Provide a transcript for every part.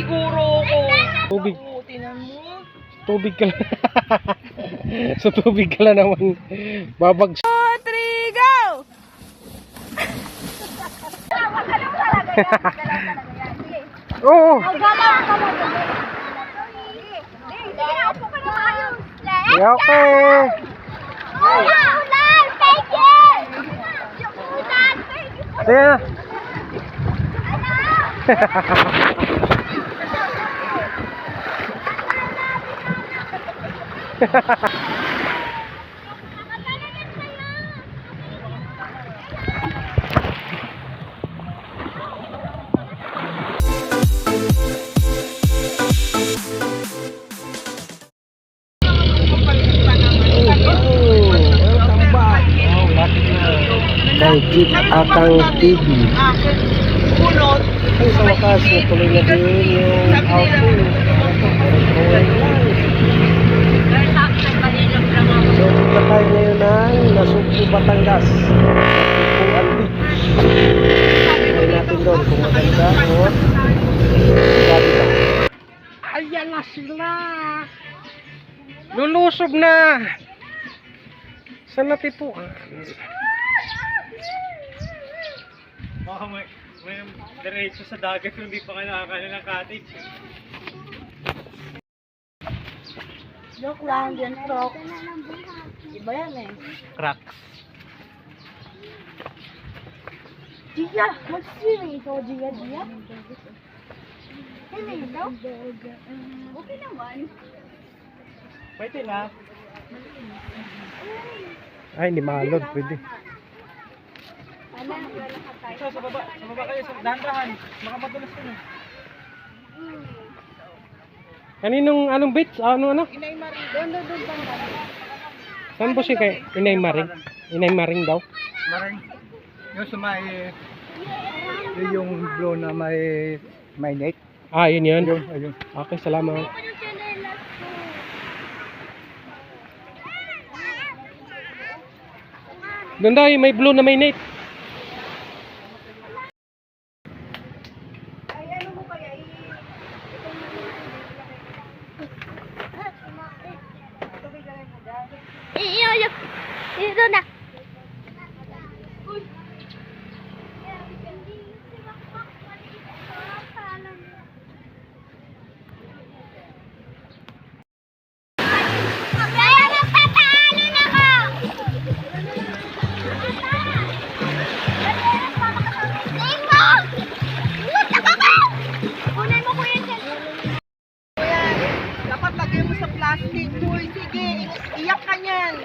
siguro ako. Tubig. Tinan mo. Tubig ka lang. Sa tubig ka lang naman. Babag. 2, 3, go! Oo. Yeah, okay. Sige na. Kay Jeep Atang TV. Bunot. Ay, sa wakas, natuloy na din yung outing. So, punta tayo ngayon ng Nasugbu, Batangas. Nasugbuan Beach. Try natin doon kung maganda o sabi ka. Ayan na sila. Lulusob na. Saan natipuan? Baka may diretso sa dagat kung hindi pa ka nakakala ng cottage. Joke lang, yan crocs. Iba yan eh. Cracks. Gia, mag-swimming ito, Gia. Hindi daw? Okay naman. Pwede na. Ay, hindi malod. Pwede. So, sa baba kayo, sa dahan-dahan. Baka madulas ka na. Anong beach? Ano? Inay Marie. Doon banda. Saan po siya kay Inay Maring? Inay Maring daw? Maring. Yung sa may... yung blue na may net. Ah, yun. Ayun. Okay, salamat. Doon daw, may blue na may net. Ito na. Dapat lagay mo sa plastic. Uy, sige, iyak ka niyan.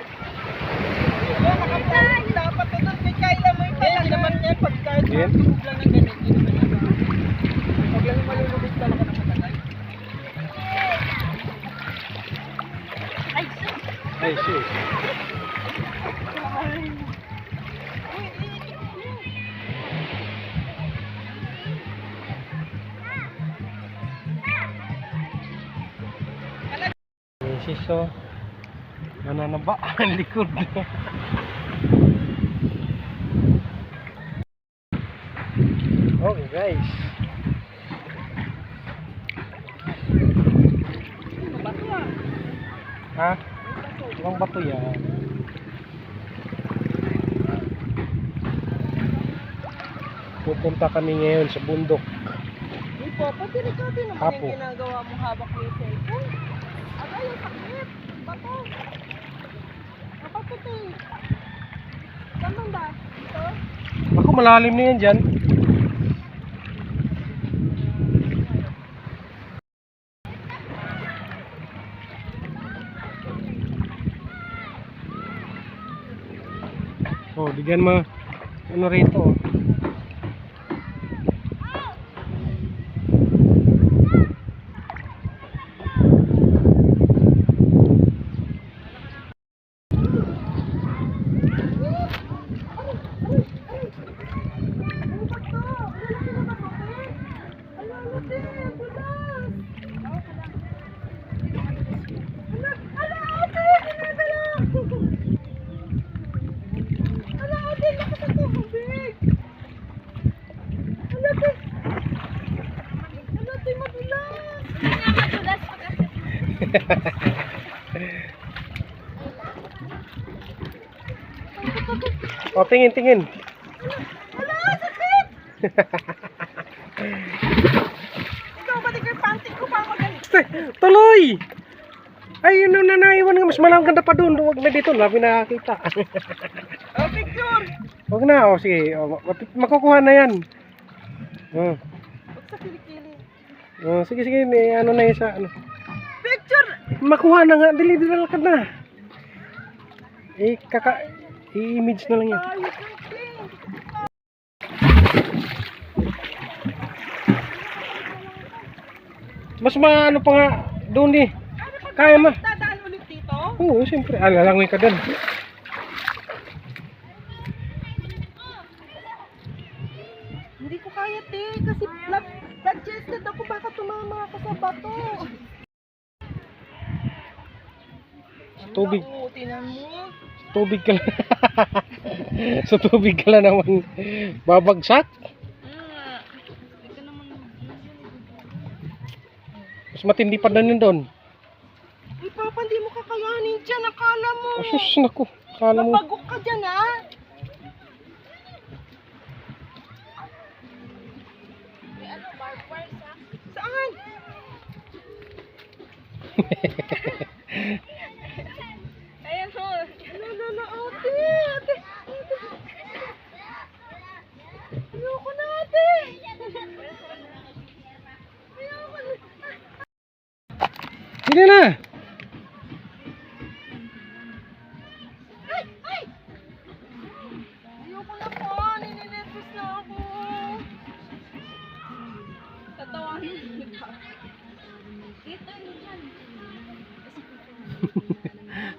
Dapat ito, may kaila mo yung pala naman niya. Pagkain mo, tulog lang ng ganit. Huwag lang yung malulubog talaga ng matagal. Ay, shit. So, nananaba ang likod. Okay guys. Ha? Ibang bato yan. Pupunta kami ngayon sa bundok. Uy, Papa, delikado naman Apo. yung ginagawa mo habak mo yung cellphone. Agay, yung sakit. Bato. Dapat ito eh. Saan banda? Dito? Ako, malalim na yan dyan. Oh, bigyan mo ano rito. O, tingin. Wala, sakit! Ikaw ba tigay panty ko pa ako ganito? Tuloy! Ay, yun na naiwan nga. Mas malang ganda pa doon. Huwag na dito. Labi nakakita. Oh, picture! Huwag na. O, sige. O, makukuha na yan. O, Huwag sa kilikili. o, sige. May ano na yun sa ano. Picture! Makuha na nga. Dili ka na. I-image na lang yan. Ay, sakit! Mas maano pa nga doon eh. Kaya ma. Dadaan ulit dito? Oo, siyempre. Lalangoy ka doon. Hindi ko kaya, te. Kasi blood-chested ako. Baka tumama ako sa bato. Tubig. Oo, tinan mo. Tubig ka lang. Sa tubig ka lang naman babagsak. Ito naman. Mas matindi pa na doon. Ay, Papa, hindi mo kakayanin dyan. Akala mo. Asus, naku. Akala mo. Mapagok ka dyan, ha? Saan? Ayan ho. Ano, ate. Ayoko na, ate. Ayoko na. Sige na. Ay! Ayoko na po. Nininervous na ako. Tatawanin kita. Dito, dyan.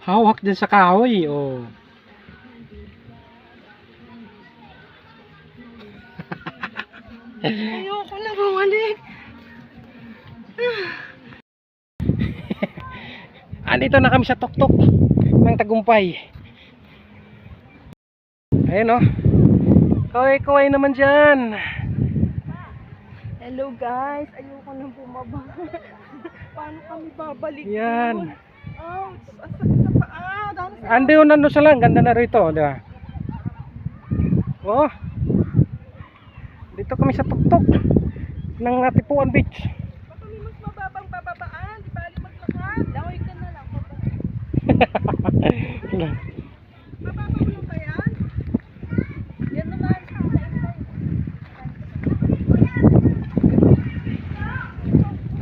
Hawak dyan sa kahoy. Oh. Ayoko na bumalik. Andito na kami sa tuktok ng Tagumpay. Ayan o. Kaway naman dyan. Hello guys, ayoko na bumaba. Paano kami babalik Yan. doon? Ouch, ang sakit sa paa. Dahil sa... Andi yun nando sa lang. Ganda na rito. Diba? Oh. Dito kami sa tuktok ng Tipuan Beach. Baka may mas mababang bababaan. Di bali maglakad. Langoy ka na lang. Mababa mo ba yan? Yan naman.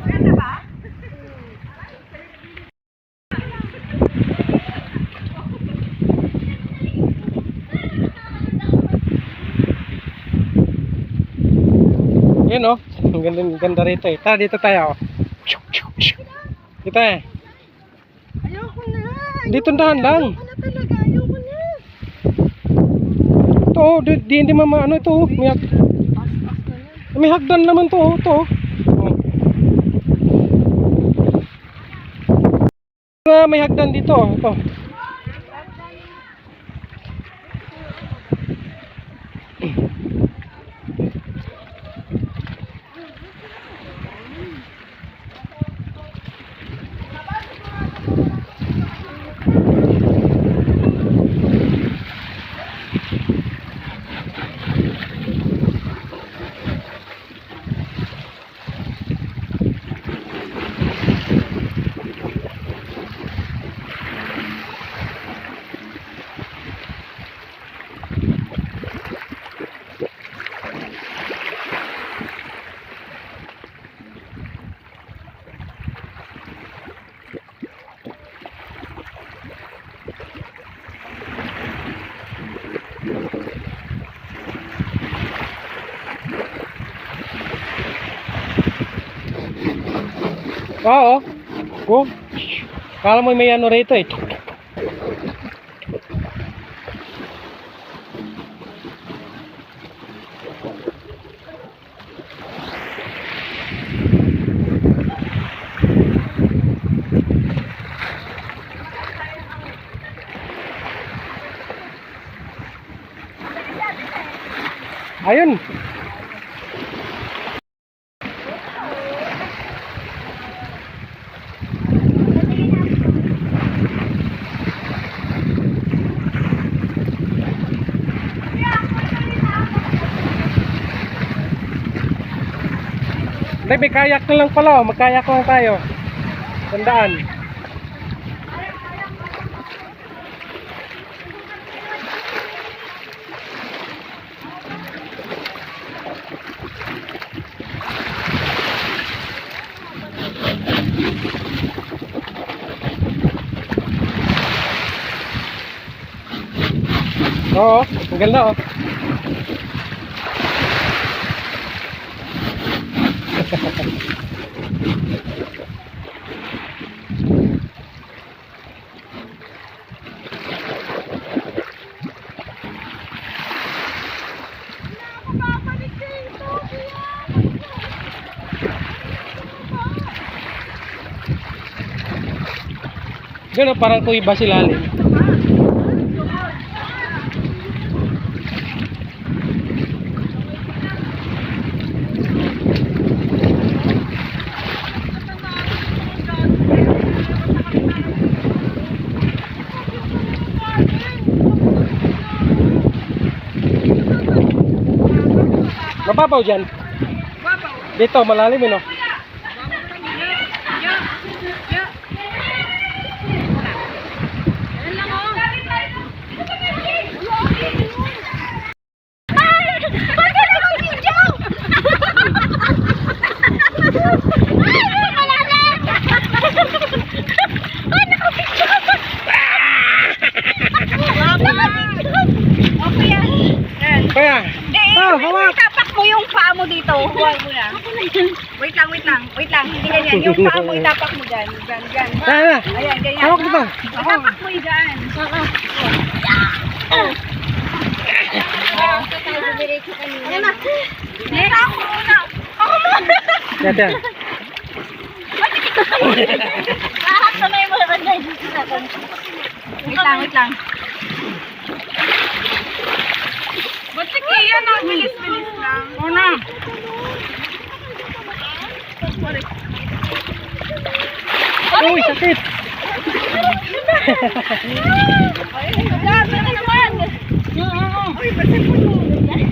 Ganda ba? Yan o. Ganda rito eh. Tara dito tayo. Dito eh. Ayoko na. Dito dahan lang. Ayoko na talaga. Ayoko na. Ito oh. Hindi mama ano ito oh. As-as na yan. May hagdan naman to oh. Ito oh. May hagdan dito oh. Ito. Oo. Oh. Kala mo may ano rito eh. Ayun. Tay, may kayak na lang pala. Magkayak lang tayo. Tandaan. Oo, ang ganda oh. Babalik dito, Gano'n, parang kuiba si lalim. Mababaw dyan. Dito, malalim no? Kaya, hawak. Itapak mo yung paa mo dito. Huwag mo na. Wait lang. Hindi ganyan. Yung paa mo itapak mo dyan. Dyan. Kaya, Ayan, ganyan. hawak dito. Itapak mo yung dyan. Ayan na. Next. Ako muna. Yan, yan. Lahat na may mga ganyan. Wait lang. Ba't si Kia na? Bilis lang. Una. Uy, sakit.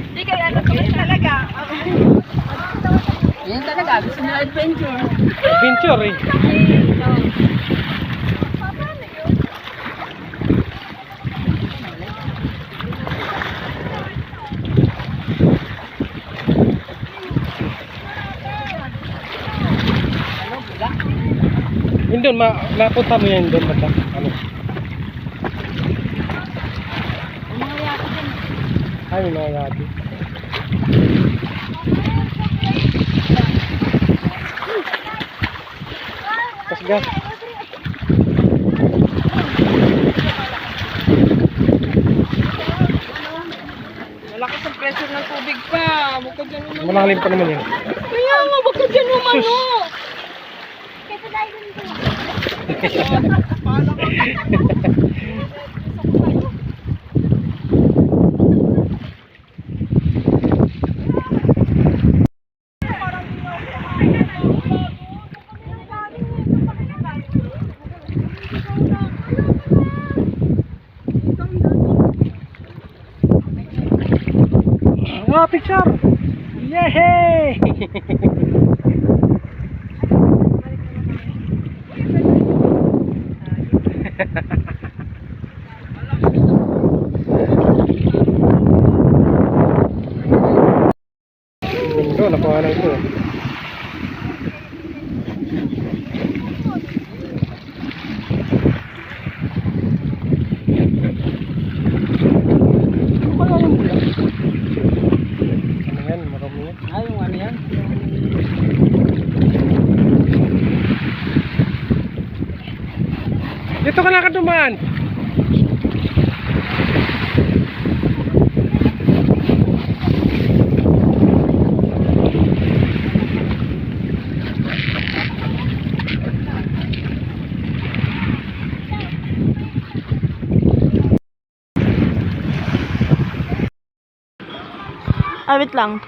Hindi kayo talaga. Yan talaga. Gusto nyo adventure. Adventure eh. Yun doon, napunta mo yan doon. Ano? Ay, may mga yati. Gas. Malakas ang pressure ng tubig pa. Huwag ka dyan umano. Malalim pa naman yun. Kaya nga, huwag ka dyan umano. Oh, picture! Yehey! Ganda, nakuhanan ko. Dito ka lang dumaan. Wait lang.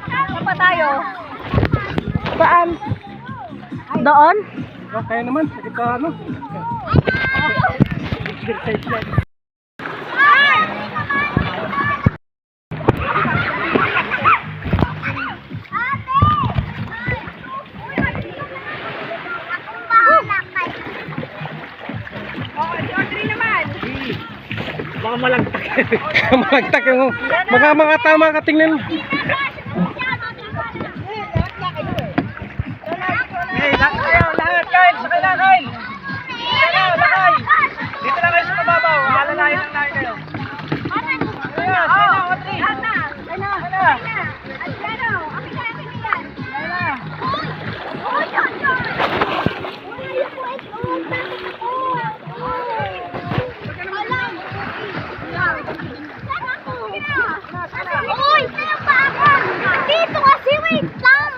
Saan pa tayo? Saan? Doon? Okay naman, kita ano. Exercise lang. Baka malagtak. Malagtak yung mga tama ka tingnan. Hey, lakay kayo, lahat kayo, sakay na kayo. Dito na, lakay. Dito lang kayo sa mababaw, alalahin lang namin kayo. Audrey. Dito kasi, wait lang!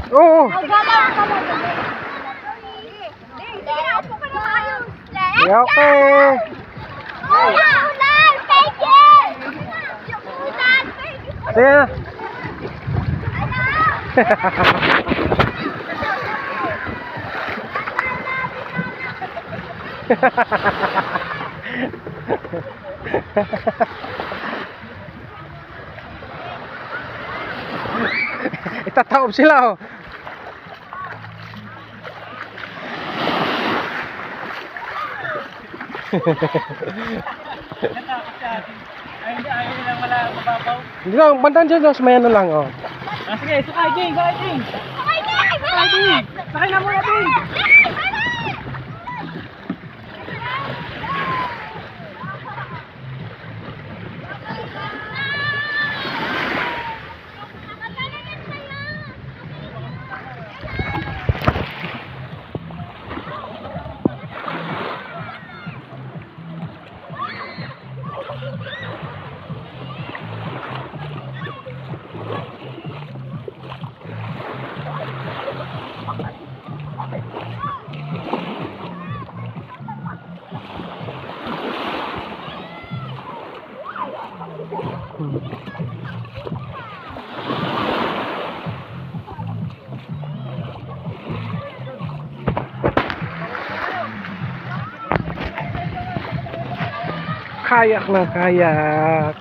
Oo. Yeah, okay. Sige na. Itataob sila, oh. Ayaw nilang wala mababaw. Hindi lang, bandan dyan, sa may ano lang, oh. Sige, sakay, Jing, sakay, Jing. Sakay na muna, Jing. Kayak ng kayak.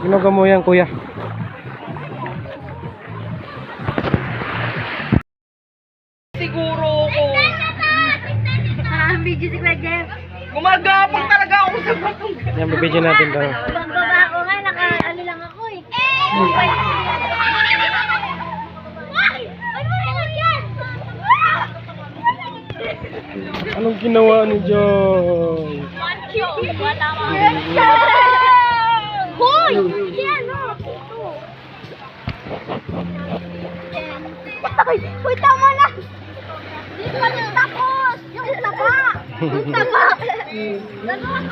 Ginawa mo yan, kuya. Siguro ko. Maraming video si Kuya Jeff. Gumagapang talaga ako sa batong. Yan, bibidyo natin daw. Ibang baba ako nga, naka-ano lang ako eh. Anong ginawa ni Joy? Hoy! Si ano? Hoy, tama na! Di pa na tapos! Yung taba! Yung taba! Ganun!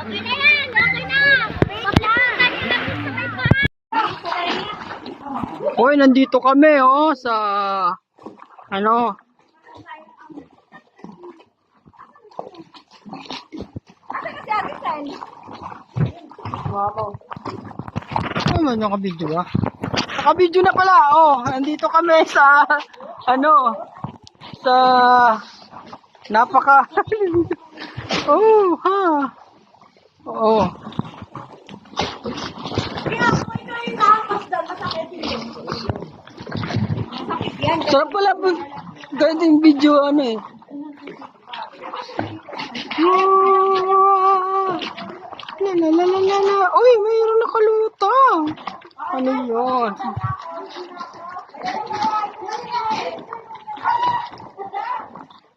Okay na yan! Okay na! Hoy, nandito kami sa ano? Ano nakabidyo ah? Nakabidyo na pala. Nandito kami sa ano? Sa napaka sarap pala po. Ganito yung video ano eh. La. Uy, mayroon nakalutang. Ano yun?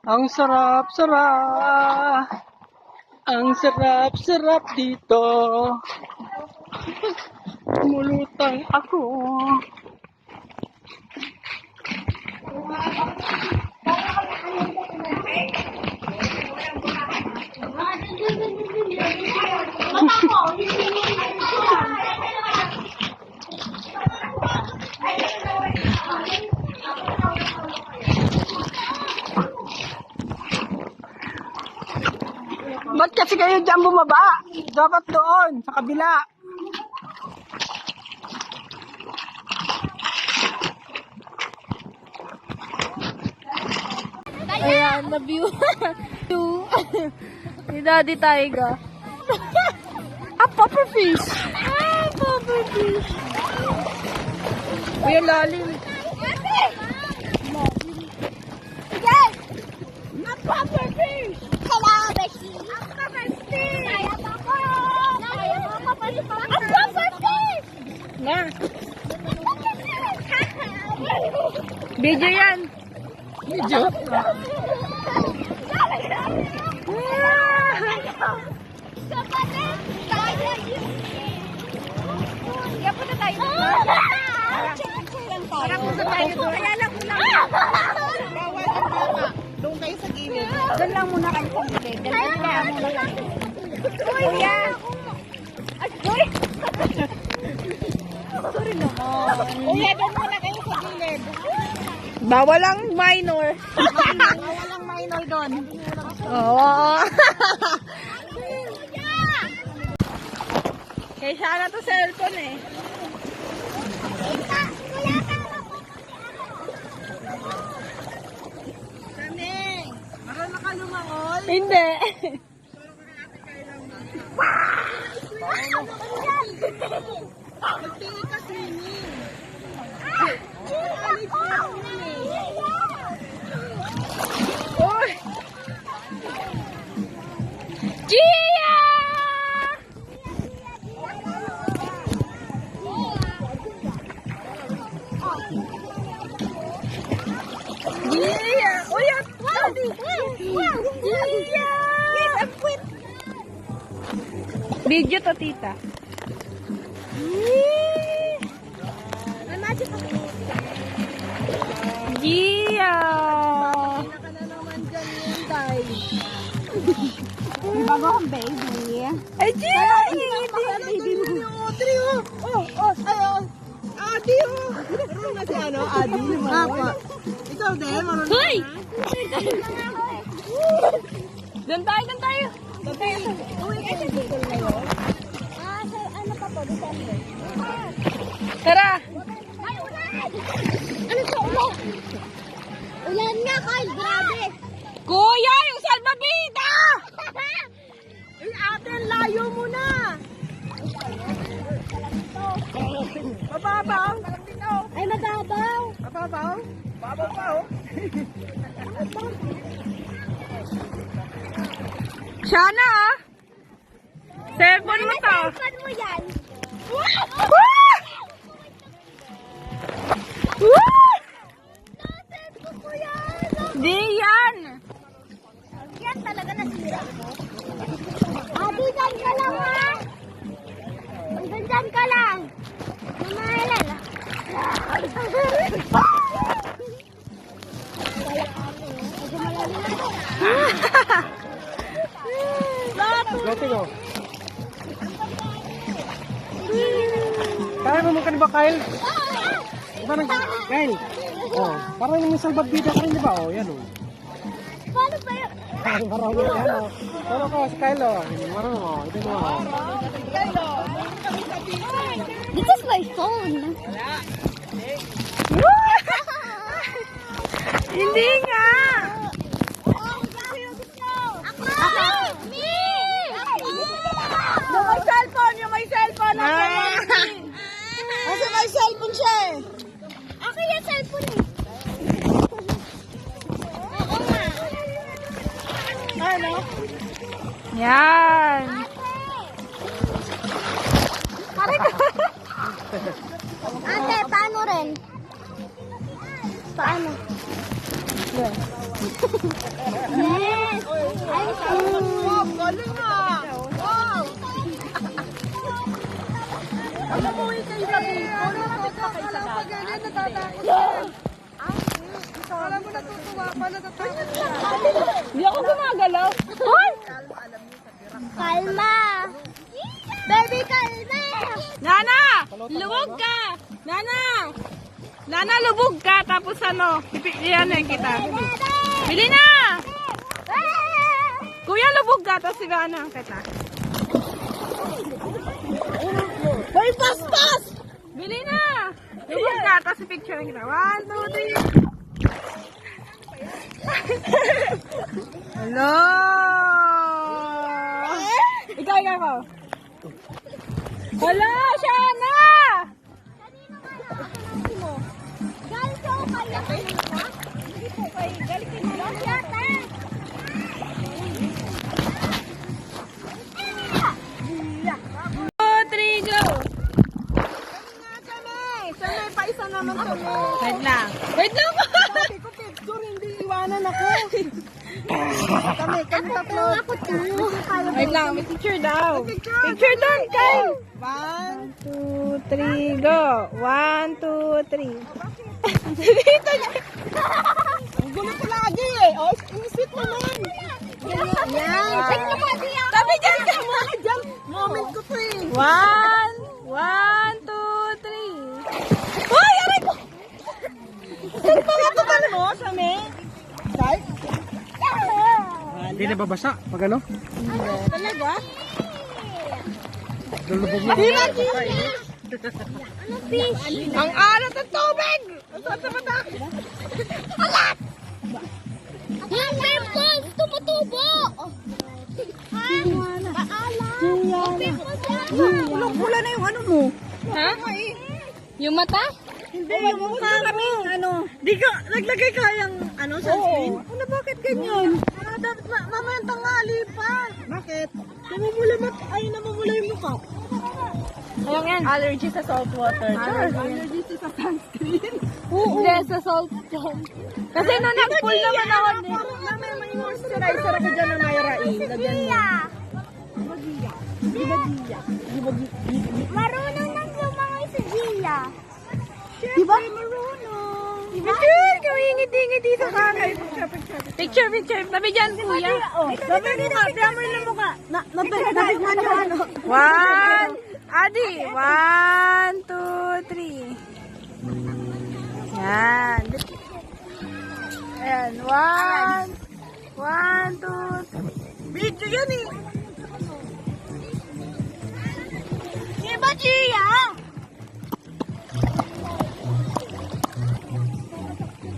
Ang sarap dito. Mulutang ako. Ba't kasi kayo dyan bumaba? Dapat doon, sa kabila. Ayan, the view. Ni Daddy Taiga. Ah, puffer fish. Ah, puffer fish. Uy, ang lalim. Yes! A puffer fish! Calabashi! A puffer fish! Kaya pa ko! Kaya pa ko pa rin a puffer fish! Na. Video yan. Video? Kapatid! Kaya yun! Kaya punta tayo doon. Parang punta tayo doon. Kaya lang muna. Bawal ang baka. Doon kayo sa gilid. Doon lang muna kayo sa gilid. Doon kaya muna kayo. Uy, yan! Uy! Sorry naman. Uy, doon muna kayo sa gilid. Bawal ang minor. Bawal ang minor doon. Oo. Kaya siya na to cellphone eh. Kami. Marunong ka lumangoy? Hindi. Magtingin ka swimming. Uy! Gia! Gia! Uy, at Daddy! Gia! Yes, I'm quit! Video to, tita. Gia! May bago akong baby. Ay, Gia! Baby mo. Adi, marunong na si ano? Adi, Apa. Ikaw din, marunong na. Hoy! Doon tayo. Doon tayo. Uy, kasi dito na yun. Ano pa po? December. Tara! Ay, ulan! Ano to? Ulan! Ulan nga, Kyle. Grabe. Kuya, yung salbabida! Ay, ate, layo mo na! Mababaw? Ay, mababaw. Mababaw? Mababaw pa, oh. Shana, ah! Cellphone mo to. Saan mo yan? Woo! Cellphone ko yan. Di yan! Yan talaga nasira mo. Adi, dyan ka lang, ha? Hanggang dyan ka lang. Mamahalan, ha? Lote ko. Kaya mo ka ba, Kyle? Diba nang... Kyle? Oh, parang may salbabida ka rin, di ba? Oh, yan oh. Paano ba yun? Parang yan oh. Pero ko, si Kyle oh. Marang oh. Ito mo oh. This is my phone. Hindi nga! Ako! Me! Yung may cellphone! Kasi may cellphone siya eh! Ako yung cellphone eh. Oo nga. Ano? Yan! Ate, paano rin? Paano? Yes! Ay, Wow, galing nga! Wow! Alam mo, kayo sa Bicol, natutuwa kayo sa dagat. Alam mo, natutuwa pa, Hindi ako gumagalaw. Hoy! kalma! Baby, kalma! Nana! Lubog ka! Nana! Nana, lubog ka! Tapos ano? Yan kita. Bili na! Kuya, lubog ka. Tapos sigahan kita. May paspas! Bili na! Lubog ka. Tapos picture kita. 1, 2, 3. Hello! Ikaw. Hala, Shana! Galing ko kaya kanina? Hindi po kayo. Galing ko na lang. Yata. 2, 3, go! Sanay pa isa naman kami. Wait lang. Wait lang po! Sabi ko, picture, hindi iwanan ako. kami tatlo. Ako to. Wait lang, may picture daw. Picture daw, Kyle! 1, 2, 3, go! 1, 2, 3. ang gulo ko lagi eh. Oh, inisip naman. Yan. Check nyo po siya. Tabi dyan ka mo! Diyan, moment ko to eh. 1, 1, 2, 3. Hoy, aray ko! Pangatukan mo, Sami? Dahil? Hindi na babasa pag ano? Talaga? Lulubog na. Ano fish? Ang alat ng tubig! Yung pimples! Tumutubo! Ha? Maalam! Yung pimples Pula na yung ano mo. Ha? Yung mata? Hindi, yung mukha mo. Ano? Di ka, naglagay ka yung ano, sunscreen? Ano, bakit ganyan? Dapat mamayang tangali pa. Bakit? Namumula yung mukha. Ayan yan. Allergy sa salt water. Allergy sa sunscreen. Hindi, sa salt. Kasi nung nag-pull naman ako. Mamaya may moisturizer ako dyan na Mayrain. Lagyan mo. Marunong nang lumangoy sa Gia. Diba? Marunong. Picture! Kawingit-ingit dito ka. Picture. Tabi dyan, kuya. Sabi mo nga, camera na mukha. Nabigman yung ano. 1, Adi. 1, 2, 3. Yan. Ayan. 1, 2, 3. Video yan eh. Diba, Gia?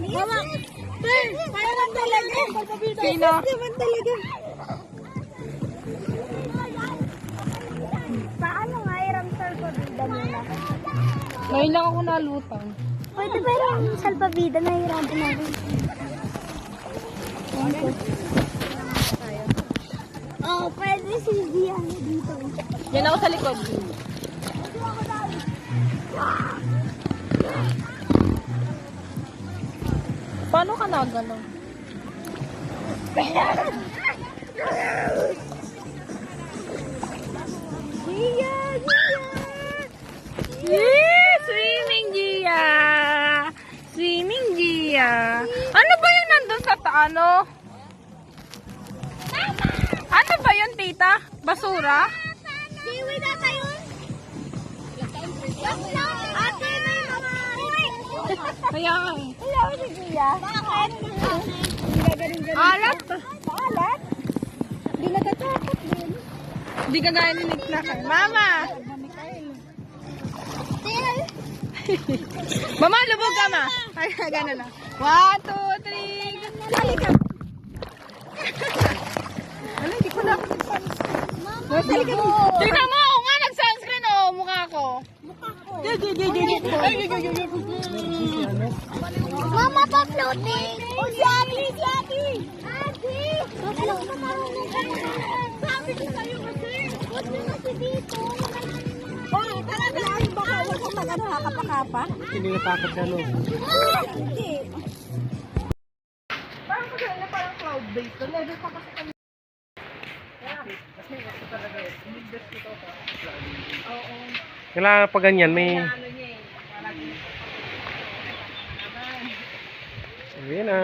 Mama, parang talaga. Sino? Parang talaga. Paano nga i-ramsar ko bida muna? Ngayon lang ako nalutang. Pwede ba yung salpabida na hirapan natin? Oh, pwede si Gia dito. Yan ako sa likod. Paano ka nagalaw? Gia! Swimming Gia! Swimming Gia! Ano ba yun nandun sa ano? Ano ba yun, tita? Basura? Siwi na tayo! Ate, may mga... Kaya nga eh. Hello, si Gia. Bakit? Alat! Maalat? Di natatakot din. Hindi ka gaya ni Nick na kay Mama! Still. Mama, lubog ka ma! Ay, gano'n na. 1, 2, 3. Dali ka! Ano, hindi ko na ako nag-sunscreen. Tingnan mo! Oo nga, nag-sunscreen oh, mukha ko. Mama, pa-floating! Oh, si Abby! Si Abby! Abby! Ano ka marunong ka na? Sabi ko sa'yo kasi. Huwag mo na si dito. Oh, talaga. Baka huwag kang mag-ano, hakapa-kapa. Hindi natakot ka no. Hindi. Parang kasi parang cloud-based. Level pa kasi kami. Kailangan pa ganyan, may... Ayan na.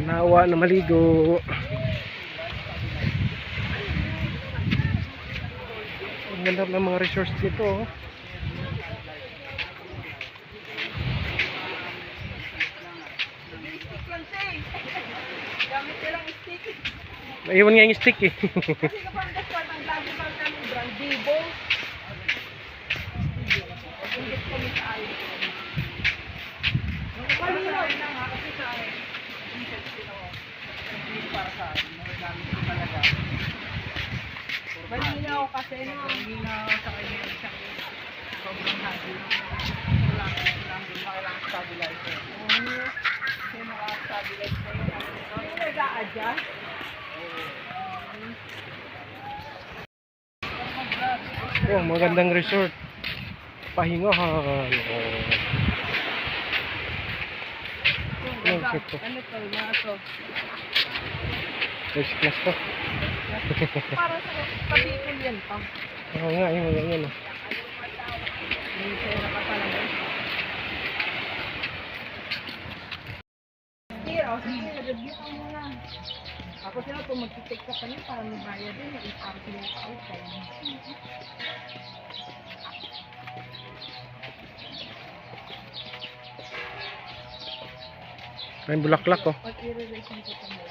Nawa na maligo. Ang ganda ng mga resource dito. Oh. Naiwan nga yung stick eh. Sino ba ang gaswal ng lagi ba kami brand? Dibo? Ingit kami sa ayos. Malinaw na nga kasi sa akin. Para sa akin, magagamit ko talaga. Malinaw kasi no. Malinaw sa kanya yung isang sobrang happy. Wala kailangan stabilizer. Kasi naka-stabilize na yun. Ano nag-a-adjust? Oh, magandang resort. Pahingahan. Oh. Yung shit to. Ano to? Mga to? First class to. Para sa kabikol yan pa. Oo nga, yung mga yan. May pera ka talaga. Sige, review ka muna. Ako sila kung mag-take ka pa niya para may bayad din. Para sila yung outside. May bulaklak oh. Pag i-relation ko sa mo,